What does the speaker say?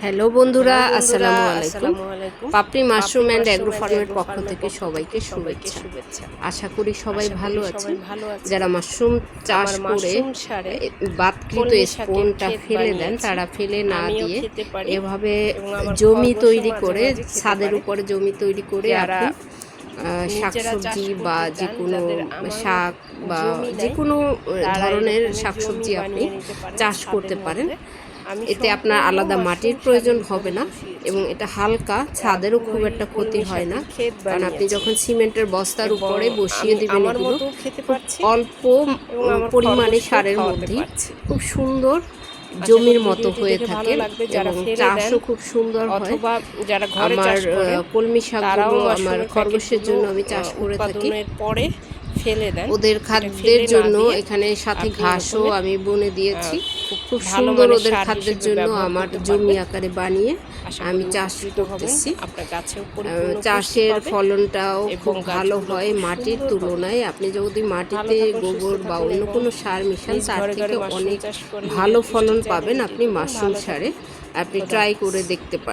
Hello বন্ধুরা, আসসালামু আলাইকুম। পাপড়ি মাশরুম অ্যান্ড অ্যাগ্রো ফার্মের পক্ষ থেকে সবাইকে শুভেচ্ছা। আশা করি সবাই ভালো আছেন। যারা মাশরুম চাষ করে বাদকৃত স্পোনটা ফেলে দেন, তারা ফেলে না দিয়ে এভাবে জমি তৈরি করে, ছাদের উপরে জমি তৈরি করে আপনি শাকসবজি বা যে কোনো শাক বা যে কোনো ধরনের শাকসবজি আপনি চাষ করতে পারেন। এতে আপনার আলাদা মাটির প্রয়োজন হবে না এবং এটা হালকা, ছাদেরও খুব একটা ক্ষতি হয় না, কারণ আপনি যখন সিমেন্টের বস্তার উপরে বসিয়ে দিবেন এগুলো অল্প পরিমাণে সারের মধ্যে খুব সুন্দর জমির মতো হয়ে থাকে এবং চাষও খুব সুন্দর হয়। আমার কলমি শাকগুলো আমার খরগোশের জন্য আমি চাষ করে থাকি। ওদের খাদ্যের জন্য এখানে সাথে ঘাসও আমি বনে দিয়েছি। খুব সুন্দর ওদের খাদ্যের জন্য আমার জমি আকারে বানিয়ে আমি চাষ করতেছি। চাষের ফলনটাও খুব ভালো হয় মাটির তুলনায়। আপনি যদি মাটিতে গোবর বা অন্য কোনো সার মিশান, তার থেকে অনেক ভালো ফলন পাবেন আপনি মাশরুম সারে। আপনি ট্রাই করে দেখতে পারেন।